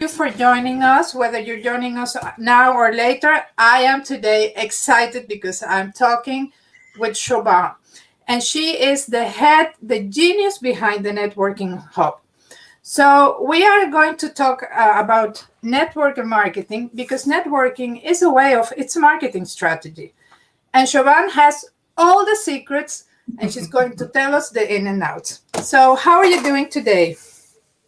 you for joining us, whether you're joining us now or later. I am today excited because I'm talking with Siobhan, and she is the genius behind the Networking Hub. So we are going to talk about network marketing, because networking is it's a marketing strategy. And Siobhan has all the secrets, and she's going to tell us the in and outs. So how are you doing today?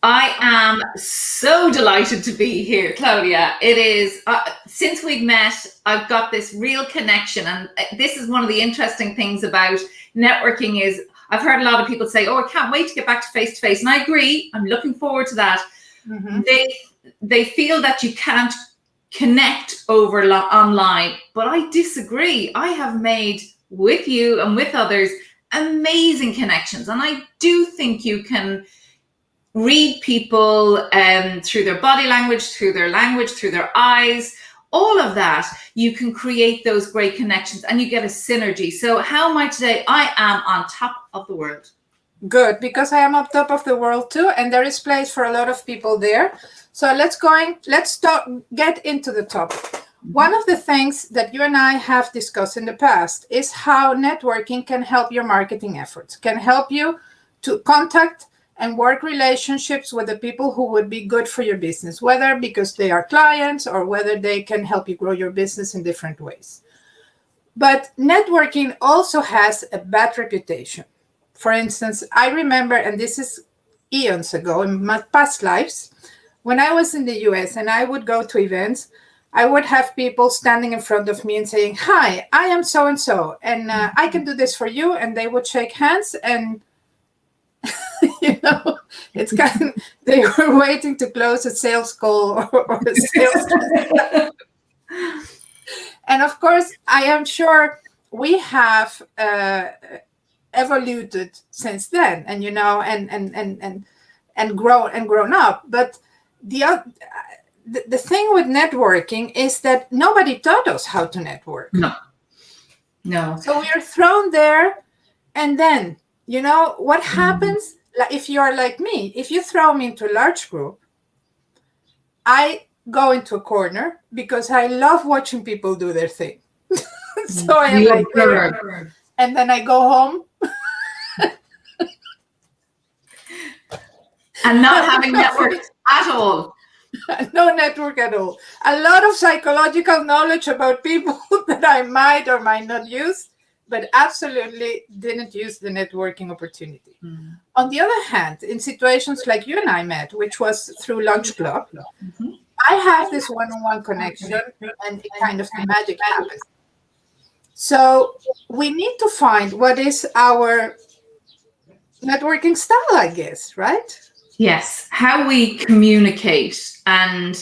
I am so delighted to be here, Claudia. It is, since we've met, I've got this real connection. And this is one of the interesting things about networking is I've heard a lot of people say, oh, I can't wait to get back to face-to-face. And I agree. I'm looking forward to that. Mm-hmm. They feel that you can't connect over online, but I disagree. I have made, with you and with others, amazing connections. And I do think you can read people through their body language, through their eyes, all of that. You can create those great connections and you get a synergy. So how am I today? I am on top of the world. Good, because I am on top of the world too, and there is place for a lot of people there. So let's get into the topic. Mm-hmm. One of the things that you and I have discussed in the past is how networking can help your marketing efforts, can help you to contact and work relationships with the people who would be good for your business, whether because they are clients or whether they can help you grow your business in different ways. But networking also has a bad reputation. For instance, I remember, and this is eons ago in my past lives, when I was in the US and I would go to events, I would have people standing in front of me and saying, hi, I am so-and-so, and I can do this for you. And they would shake hands and it's kind of, they were waiting to close a sales call or a sales. And of course, I am sure we have evolved since then, and and grown up. But the thing with networking is that nobody taught us how to network. No. So we are thrown there, and then what happens? If you are like me, if you throw me into a large group, I go into a corner because I love watching people do their thing. So I am like there, and then I go home. And not having network at all. No network at all. A lot of psychological knowledge about people that I might or might not use, but absolutely didn't use the networking opportunity. Mm-hmm. On the other hand, in situations like you and I met, which was through Lunch Club, mm-hmm. I have this one-on-one connection, and it kind of the magic happens. So we need to find what is our networking style, I guess, right? Yes, how we communicate. And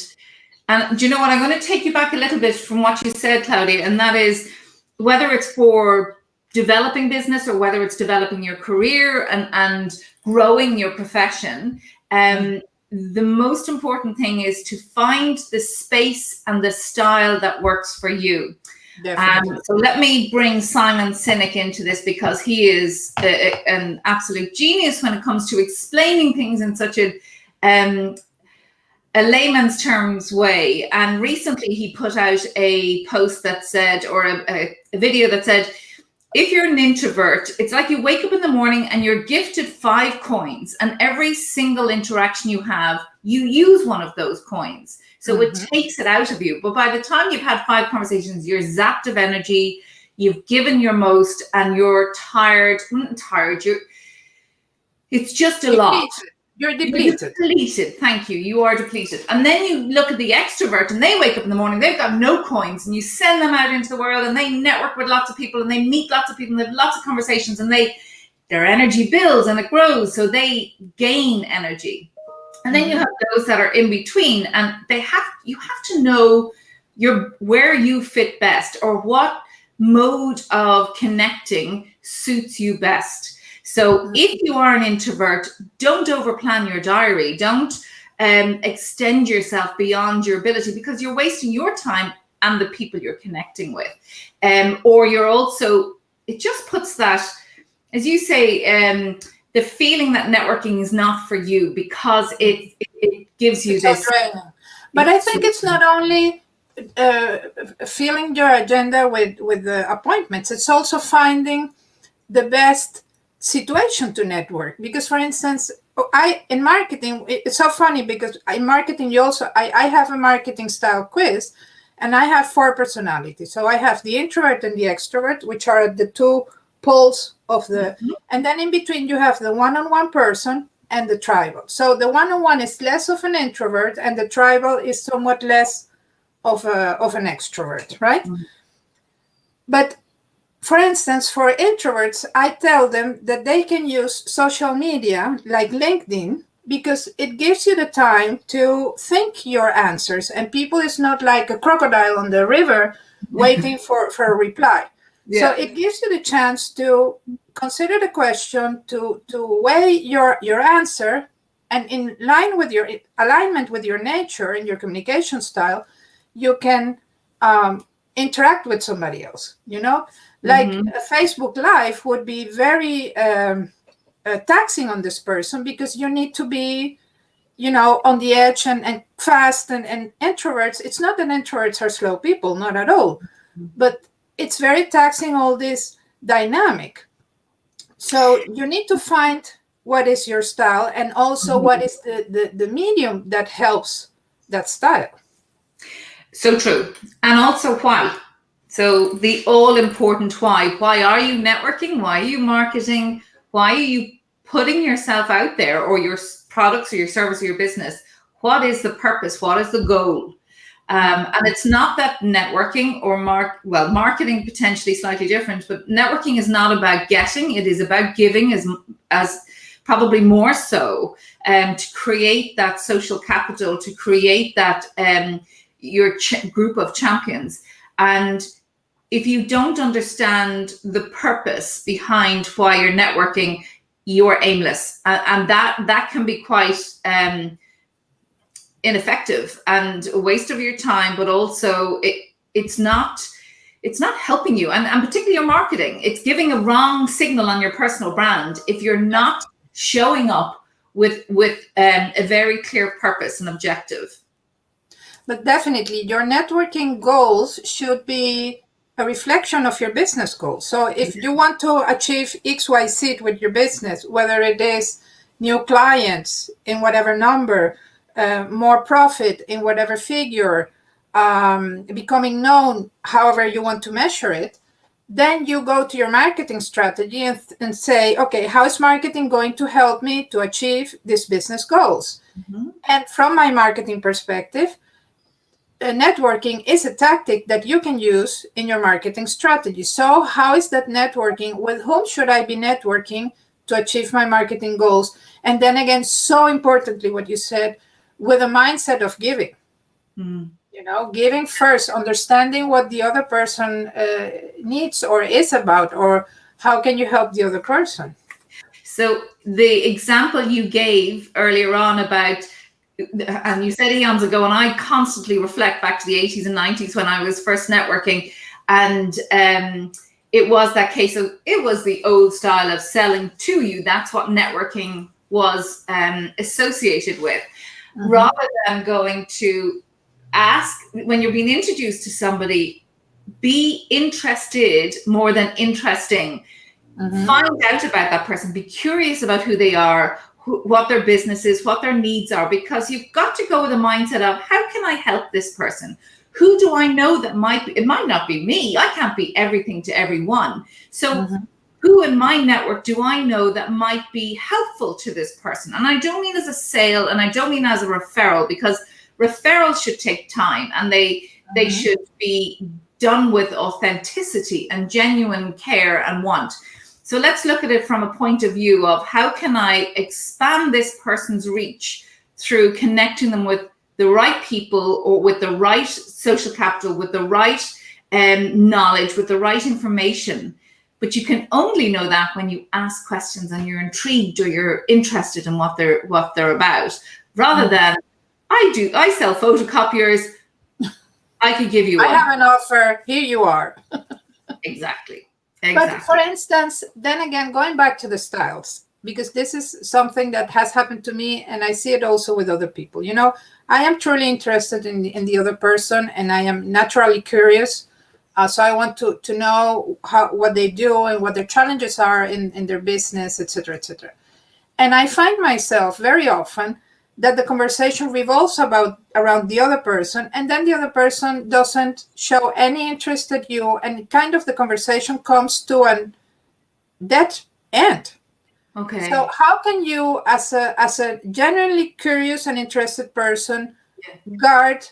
do you know what? I'm going to take you back a little bit from what you said, Claudia, and that is whether it's for developing business or whether it's developing your career and growing your profession. The most important thing is to find the space and the style that works for you. So let me bring Simon Sinek into this, because he is an absolute genius when it comes to explaining things in such a layman's terms way. And recently he put out a post that said, or a video that said, if you're an introvert, it's like you wake up in the morning and you're gifted 5 coins, and every single interaction you have, you use one of those coins. So mm-hmm. It takes it out of you. But by the time you've had 5 conversations, you're zapped of energy, you've given your most, and you're tired. It's just a lot. You're depleted. You're depleted. Thank you. You are depleted. And then you look at the extrovert, and they wake up in the morning, they've got no coins, and you send them out into the world, and they network with lots of people, and they meet lots of people, and they have lots of conversations, and their energy builds and it grows. So they gain energy. And then you have those that are in between, and you have to know where you fit best, or what mode of connecting suits you best. So if you are an introvert, don't overplan your diary. Don't extend yourself beyond your ability, because you're wasting your time and the people you're connecting with. Or you're also, it just puts that, as you say, the feeling that networking is not for you, because it gives you it's this. So But I think it's not only filling your agenda with the appointments. It's also finding the best situation to network. Because, for instance, in marketing, it's so funny because in marketing, I have a marketing style quiz, and I have 4 personalities. So I have the introvert and the extrovert, which are the 2 poles of the, and then in between you have the one-on-one person and the tribal. So the one-on-one is less of an introvert, and the tribal is somewhat less of an extrovert, right? But for instance, for introverts, I tell them that they can use social media like LinkedIn because it gives you the time to think your answers, and people is not like a crocodile on the river waiting for a reply. So it gives you the chance to consider the question, to weigh your answer, and in line with your alignment with your nature and your communication style, you can interact with somebody else. Like a Facebook Live would be very taxing on this person because you need to be, on the edge and fast. And introverts, it's not that introverts are slow people, not at all, but it's very taxing, all this dynamic. So you need to find what is your style, and also what is the medium that helps that style. So true. And also why. So the all-important why. Why are you networking? Why are you marketing? Why are you putting yourself out there, or your products or your service or your business? What is the purpose? What is the goal? And it's not that networking or marketing potentially slightly different, but networking is not about getting, it is about giving, as probably more so, to create that social capital, to create that your group of champions. And if you don't understand the purpose behind why you're networking, you're aimless, and that can be quite ineffective and a waste of your time, but also it's not helping you, and particularly your marketing. It's giving a wrong signal on your personal brand if you're not showing up with a very clear purpose and objective. But definitely your networking goals should be a reflection of your business goals. So if you want to achieve XYZ with your business, whether it is new clients in whatever number, more profit in whatever figure, becoming known, however you want to measure it, then you go to your marketing strategy and say, okay, how is marketing going to help me to achieve these business goals? And from my marketing perspective, networking is a tactic that you can use in your marketing strategy. So how is that networking? With whom should I be networking to achieve my marketing goals? And then again, so importantly, what you said, with a mindset of giving. Giving first, understanding what the other person needs or is about, or how can you help the other person. So the example you gave earlier on about, and you said eons ago, and I constantly reflect back to the 80s and 90s when I was first networking, and it was that case of, it was the old style of selling to you. That's what networking was associated with. Rather than going to ask, when you're being introduced to somebody, be interested more than interesting. Find out about that person, be curious about who they are, what their business is, what their needs are, because you've got to go with a mindset of, how can I help this person? Who do I know that it might not be me. I can't be everything to everyone. So who in my network do I know that might be helpful to this person? And I don't mean as a sale, and I don't mean as a referral, because referrals should take time, and they should be done with authenticity and genuine care and want. So let's look at it from a point of view of, how can I expand this person's reach through connecting them with the right people, or with the right social capital, with the right knowledge, with the right information. But you can only know that when you ask questions and you're intrigued, or you're interested in what they're about, rather than, I sell photocopiers, I could give you one. I have an offer, here you are. Exactly. But for instance, then again, going back to the styles, because this is something that has happened to me, and I see it also with other people. I am truly interested in the other person, and I am naturally curious. So I want to know what they do and what their challenges are in their business, etc., etc. And I find myself very often that the conversation revolves around the other person, and then the other person doesn't show any interest in you, and kind of the conversation comes to an dead end. Okay. So how can you, as a genuinely curious and interested person, guard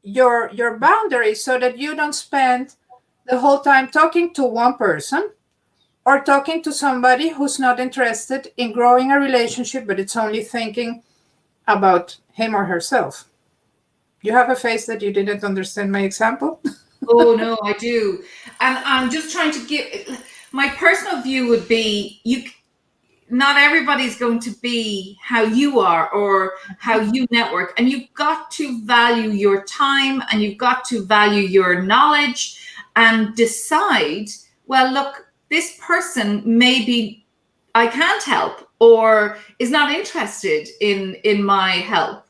your boundaries so that you don't spend the whole time talking to one person or talking to somebody who's not interested in growing a relationship, but it's only thinking about him or herself? You have a face that you didn't understand my example. Oh no, I do. And I'm just trying to give my personal view would be not everybody's going to be how you are or how you network, and you've got to value your time and you've got to value your knowledge and decide, well, look, this person maybe I can't help or is not interested in my help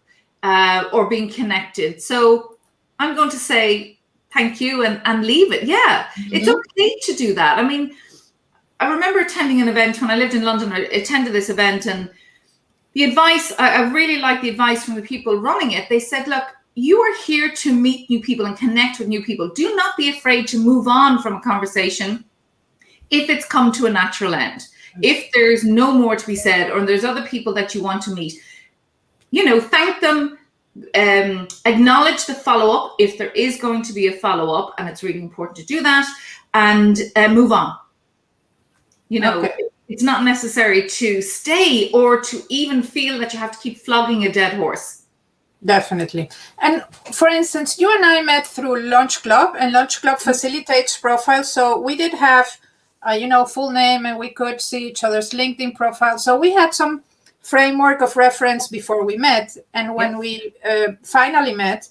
or being connected. So I'm going to say thank you and leave it. Yeah, it's okay to do that. I mean, I remember attending an event when I lived in London. I attended this event, and the advice, I really liked the advice from the people running it. They said, look, you are here to meet new people and connect with new people. Do not be afraid to move on from a conversation if it's come to a natural end. If there's no more to be said or there's other people that you want to meet, thank them, acknowledge the follow-up if there is going to be a follow-up, and it's really important to do that, and move on. Okay. It's not necessary to stay or to even feel that you have to keep flogging a dead horse. Definitely. And for instance, you and I met through Launch Club, and Launch Club facilitates profiles. So we did have, full name, and we could see each other's LinkedIn profile. So we had some framework of reference before we met. And when we finally met,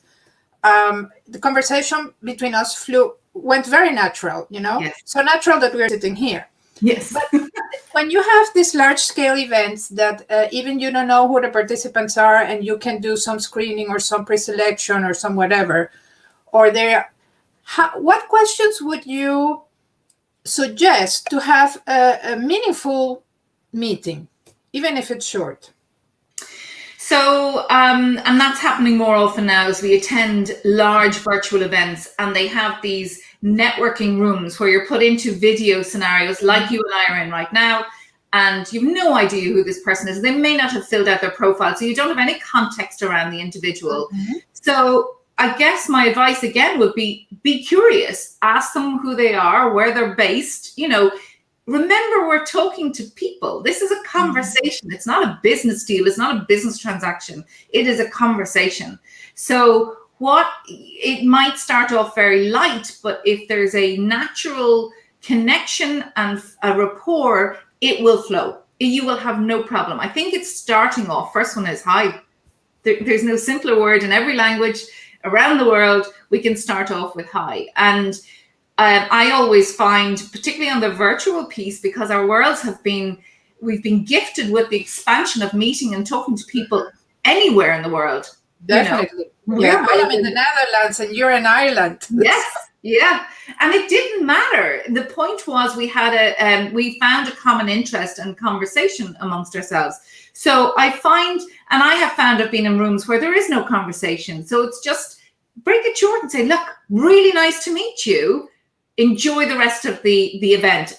the conversation between us went very natural, so natural that we're sitting here. Yes. But when you have these large-scale events that even you don't know who the participants are, and you can do some screening or some pre-selection or some whatever, or what questions would you suggest to have a meaningful meeting, even if it's short? So, and that's happening more often now as we attend large virtual events, and they have these networking rooms where you're put into video scenarios like you and I are in right now, and you've no idea who this person is. They may not have filled out their profile, so you don't have any context around the individual. So I guess my advice again would be curious, ask them who they are, where they're based. Remember, we're talking to people. This is a conversation. It's not a business deal. It's not a business transaction. It is a conversation. So it might start off very light, but if there's a natural connection and a rapport, it will flow. You will have no problem. I think it's starting off. First one is hi. There's no simpler word in every language around the world. We can start off with hi. And I always find, particularly on the virtual piece, because our worlds we've been gifted with the expansion of meeting and talking to people anywhere in the world. Definitely. Yeah, I am in the Netherlands and you're in Ireland. Yes, yeah. And it didn't matter. The point was we found a common interest and conversation amongst ourselves. So I have found I've been in rooms where there is no conversation. So it's just break it short and say, look, really nice to meet you. Enjoy the rest of the event.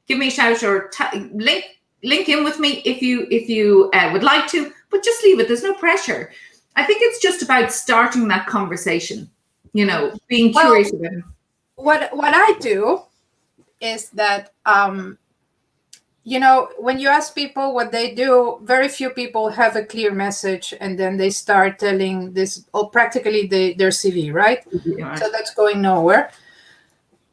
Give me a shout or link in with me if you would like to, but just leave it. There's no pressure. I think it's just about starting that conversation, being curious about it. What I do is that, when you ask people what they do, very few people have a clear message, and then they start telling this, practically their CV, right? Yeah. So that's going nowhere.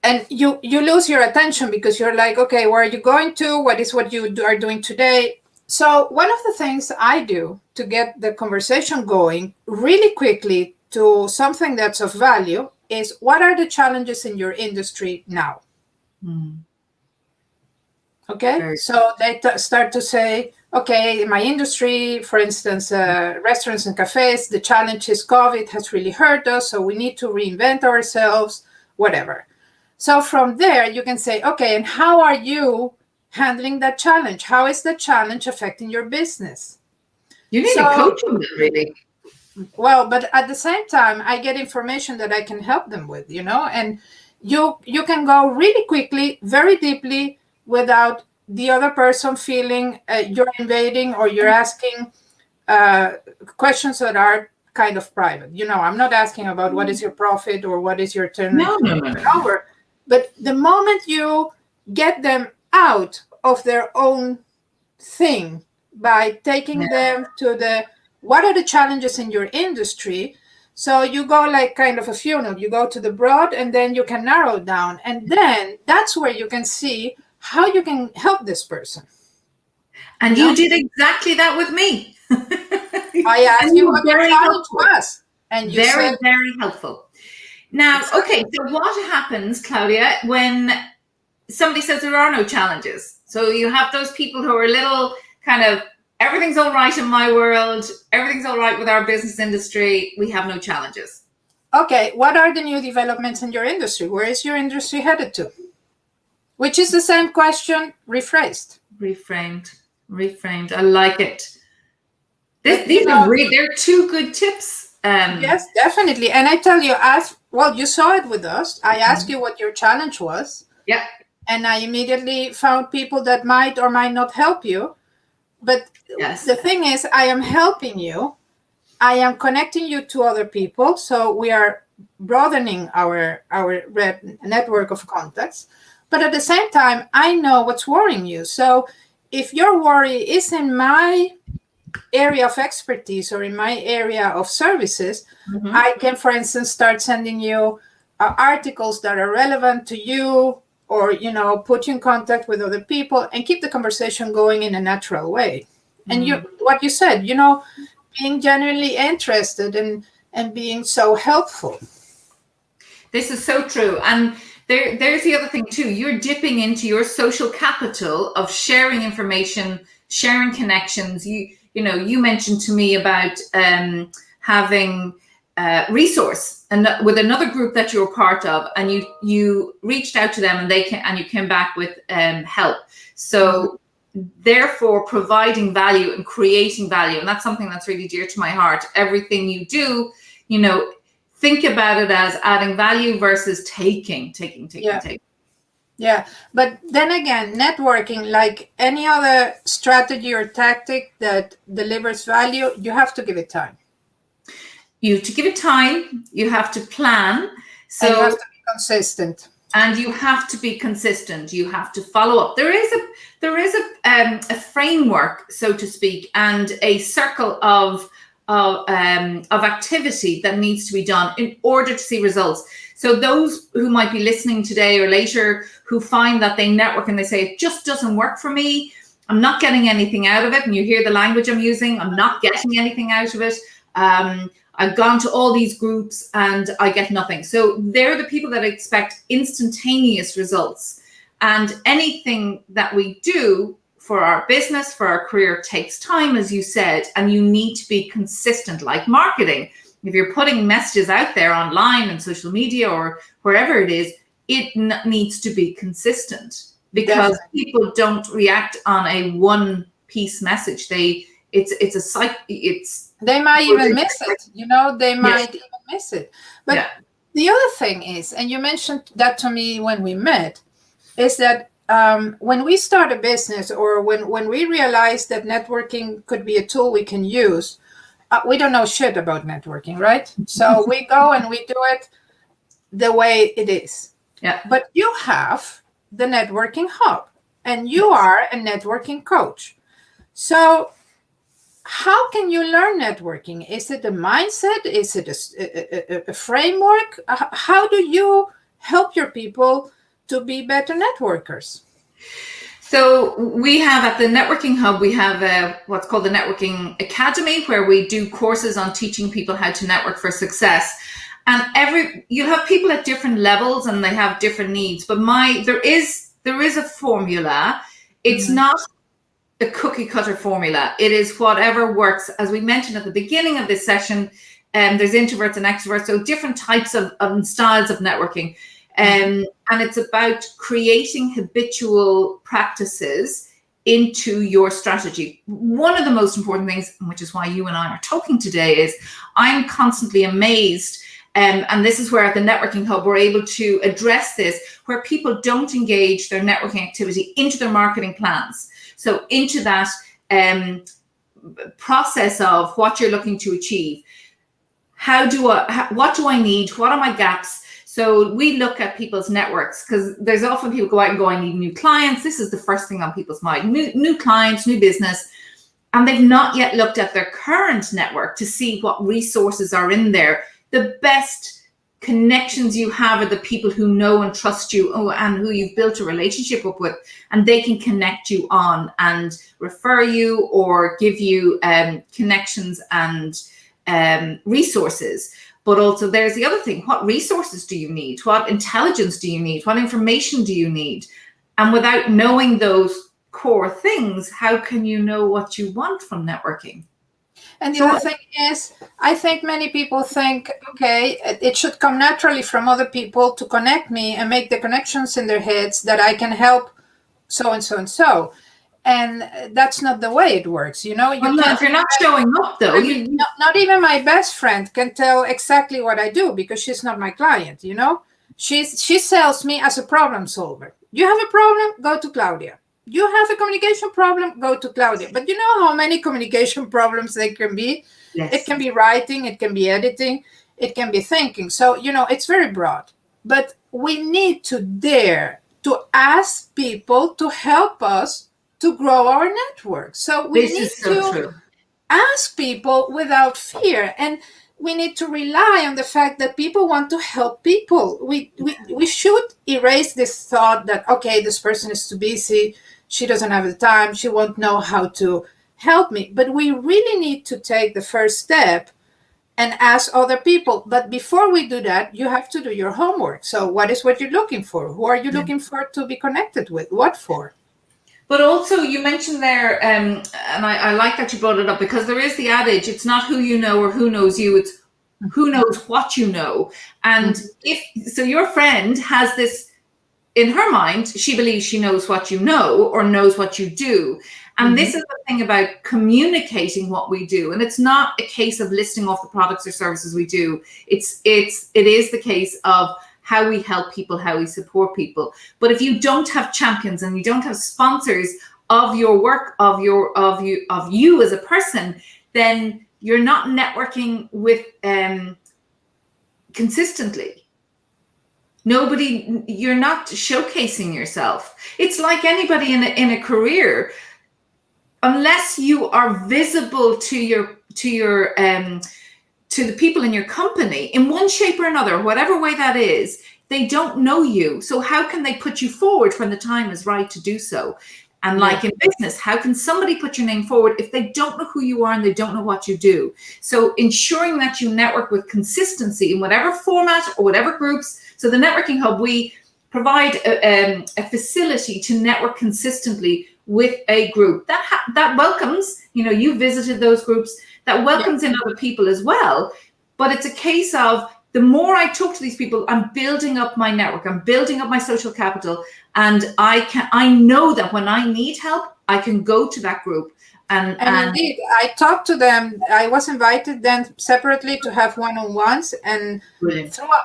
And you lose your attention because you're like, okay, where are you going to? What is what you are doing today? So one of the things I do to get the conversation going really quickly to something that's of value is, what are the challenges in your industry now? Okay, so they start to say, okay, in my industry, for instance, restaurants and cafes, the challenge is COVID has really hurt us, so we need to reinvent ourselves, whatever. So from there, you can say, okay, and how are you handling that challenge? How is the challenge affecting your business? You need a coach on that, really. Well, but at the same time, I get information that I can help them with, and you can go really quickly, very deeply, without the other person feeling you're invading or you're asking questions that are kind of private. I'm not asking about what is your profit or what is your turnover. But the moment you get them out of their own thing by taking them to what are the challenges in your industry? So you go like kind of a funnel. You go to the broad and then you can narrow it down. And then that's where you can see how you can help this person. And you did exactly that with me. I asked you what your challenge was. And you very, said, very helpful. Now, okay, so what happens, Claudia, when somebody says there are no challenges? So you have those people who are a little kind of, everything's all right in my world, everything's all right with our business industry, we have no challenges. Okay, what are the new developments in your industry? Where is your industry headed to? Which is the same question rephrased. Reframed. I like it. They're two good tips. Yes, definitely. And I tell you, you saw it with us. I asked you what your challenge was. Yeah. And I immediately found people that might or might not help you. But the thing is, I am helping you. I am connecting you to other people. So we are broadening our network of contacts. But at the same time, I know what's worrying you. So if your worry is in my area of expertise or in my area of services, I can, for instance, start sending you articles that are relevant to you, or put you in contact with other people and keep the conversation going in a natural way. And what you said, being genuinely interested and being so helpful. This is so true. And there's the other thing too. You're dipping into your social capital of sharing information, sharing connections. You mentioned to me about having resource and with another group that you're part of, and you reached out to them and you came back with help. So therefore providing value and creating value, and that's something that's really dear to my heart. Everything you do, think about it as adding value versus taking. Yeah, but then again, networking, like any other strategy or tactic that delivers value, you have to give it time. You have to give it time. You have to plan. So and you have to be consistent. And you have to be consistent. You have to follow up. There is a framework, so to speak, and a circle of activity that needs to be done in order to see results. So those who might be listening today or later who find that they network and they say, it just doesn't work for me, I'm not getting anything out of it, and you hear the language I'm using, I'm not getting anything out of it, I've gone to all these groups and I get nothing. So they're the people that expect instantaneous results. And anything that we do for our business, for our career, takes time, as you said, and you need to be consistent, like marketing. If you're putting messages out there online and social media or wherever it is, it needs to be consistent, because people don't react on a one-piece message. It's a cycle. They might even miss it. They might even miss it. But the other thing is, and you mentioned that to me when we met, is that when we start a business, or when we realize that networking could be a tool we can use, we don't know shit about networking, right? So we go and we do it the way it is. Yeah. But you have the networking hub, and you are a networking coach. So how can you learn networking? Is it a mindset? Is it a framework? How do you help your people to be better networkers? So we have at the Networking Hub, we have what's called the Networking Academy, where we do courses on teaching people how to network for success. And you have people at different levels and they have different needs. But there is a formula. It's not a cookie cutter formula. It is whatever works. As we mentioned at the beginning of this session, there's introverts and extroverts, so different types of styles of networking. And it's about creating habitual practices into your strategy. One of the most important things, which is why you and I are talking today, is I'm constantly amazed, and this is where at the Networking Hub we're able to address this, where people don't engage their networking activity into their marketing plans. So into that process of what you're looking to achieve. What do I need? What are my gaps? So we look at people's networks, because there's often people go out and go, I need new clients. This is the first thing on people's mind, new clients, new business. And they've not yet looked at their current network to see what resources are in there. The best connections you have are the people who know and trust you, and who you've built a relationship up with, and they can connect you on and refer you or give you connections and resources. But also there's the other thing, what resources do you need? What intelligence do you need? What information do you need? And without knowing those core things, how can you know what you want from networking? And the other thing is, I think many people think, okay, it should come naturally from other people to connect me and make the connections in their heads that I can help so and so and so. And that's not the way it works, you know. If you're not showing up, though, not even my best friend can tell exactly what I do, because she's not my client, you know. She sells me as a problem solver. You have a problem, go to Claudia. You have a communication problem, go to Claudia. But you know how many communication problems there can be? Yes. It can be writing, it can be editing, it can be thinking. So, you know, it's very broad. But we need to dare to ask people to help us to grow our network. So we need to ask people without fear. And we need to rely on the fact that people want to help people. We should erase this thought that, okay, this person is too busy, she doesn't have the time, she won't know how to help me. But we really need to take the first step and ask other people. But before we do that, you have to do your homework. So what you're looking for? Who are you looking for to be connected with? What for? But also you mentioned there, and I like that you brought it up, because there is the adage, it's not who you know or who knows you, it's who knows what you know. And so your friend has this in her mind, she believes she knows what you know or knows what you do. And this is the thing about communicating what we do. And it's not a case of listing off the products or services we do. It is the case of how we help people, how we support people. But if you don't have champions and you don't have sponsors of your work, of you as a person, then you're not networking with consistently. You're not showcasing yourself. It's like anybody in a career. Unless you are visible to the people in your company in one shape or another, whatever way that is, they don't know you. So how can they put you forward when the time is right to do so? And like in business, how can somebody put your name forward if they don't know who you are and they don't know what you do? So ensuring that you network with consistency in whatever format or whatever groups. So the Networking Hub, we provide a facility to network consistently with a group that welcomes, you visited those groups, that welcomes in other people as well. But it's a case of the more I talk to these people, I'm building up my network, I'm building up my social capital, and I know that when I need help, I can go to that group. And indeed, I talked to them. I was invited then separately to have one-on-ones, and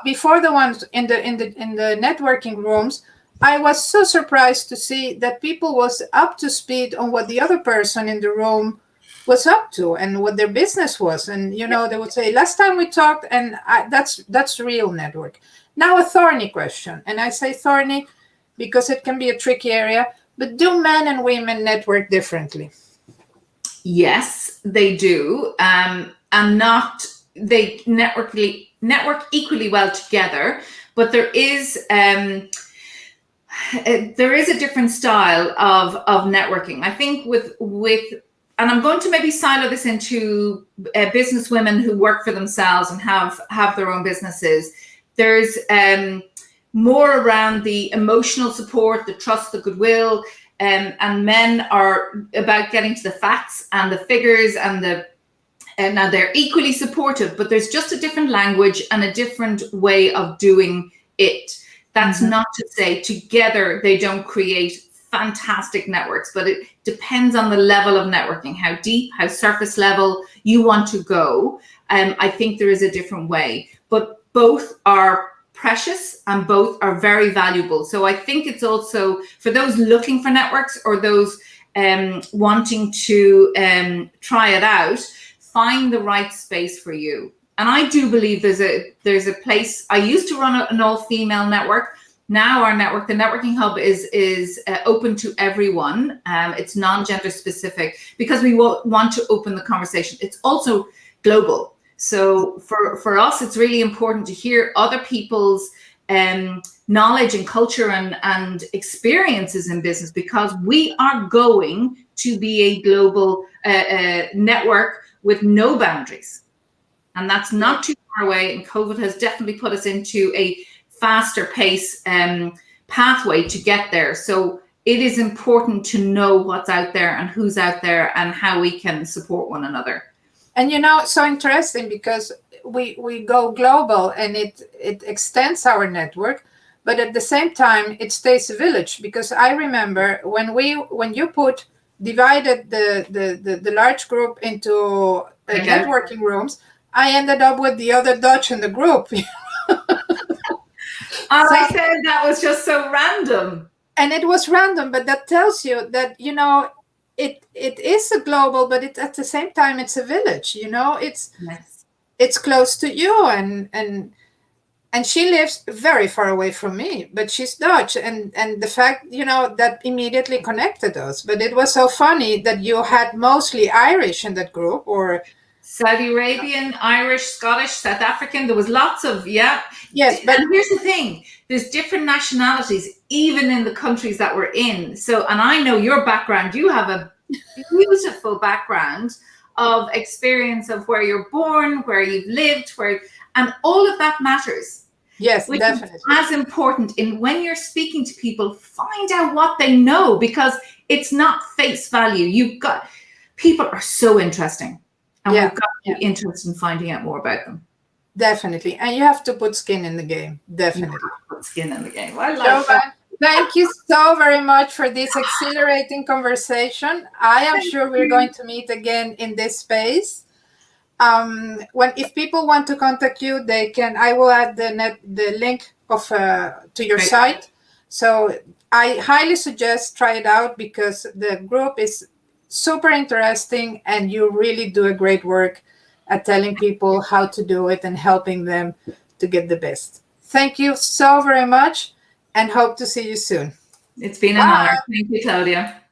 before the ones in the networking rooms, I was so surprised to see that people was up to speed on what the other person in the room was up to and what their business was. And, they would say, last time we talked, and that's real network. Now a thorny question. And I say thorny because it can be a tricky area, but do men and women network differently? Yes, they do. And they network equally well together, but there is a different style of networking. I think with and I'm going to maybe silo this into business women who work for themselves and have their own businesses. There's more around the emotional support, the trust, the goodwill. and men are about getting to the facts and the figures and now they're equally supportive, but there's just a different language and a different way of doing it. That's not to say together they don't create fantastic networks, but it depends on the level of networking, how deep, how surface level you want to go. I think there is a different way, but both are precious and both are very valuable. So I think it's also for those looking for networks or those wanting to try it out, find the right space for you. And I do believe there's a place. I used to run an all-female network. Now our network, the Networking Hub, is open to everyone. It's non-gender specific because we want to open the conversation. It's also global. So for us, it's really important to hear other people's knowledge and culture and experiences in business, because we are going to be a global network with no boundaries. And that's not too far away. And COVID has definitely put us into a faster pace pathway to get there. So it is important to know what's out there and who's out there and how we can support one another. And so interesting, because we go global and it extends our network, but at the same time it stays a village. Because I remember when you divided the large group into networking rooms, I ended up with the other Dutch in the group. I said that was just so random. And it was random, but that tells you that, it is a global, but at the same time, it's a village, it's close to you. And she lives very far away from me, but she's Dutch. And the fact, that immediately connected us. But it was so funny that you had mostly Irish in that group, or Saudi Arabian, Irish, Scottish, South African. There was lots of, Yes, but here's the thing. There's different nationalities, even in the countries that we're in. So, and I know your background, you have a beautiful background of experience of where you're born, where you've lived, and all of that matters. Yes, which definitely. Is as important in when you're speaking to people, find out what they know, because it's not face value. People are so interesting. And we've got to be interested in finding out more about them. Definitely. And you have to put skin in the game. Definitely. Put skin in the game. I love that. Thank you so very much for this exhilarating conversation. I am sure we're going to meet again in this space. If people want to contact you, they can. I will add the link to your site. So I highly suggest try it out, because the group is super interesting, and you really do a great work at telling people how to do it and helping them to get the best. Thank you so very much, and hope to see you soon. It's been an honor. Thank you, Claudia.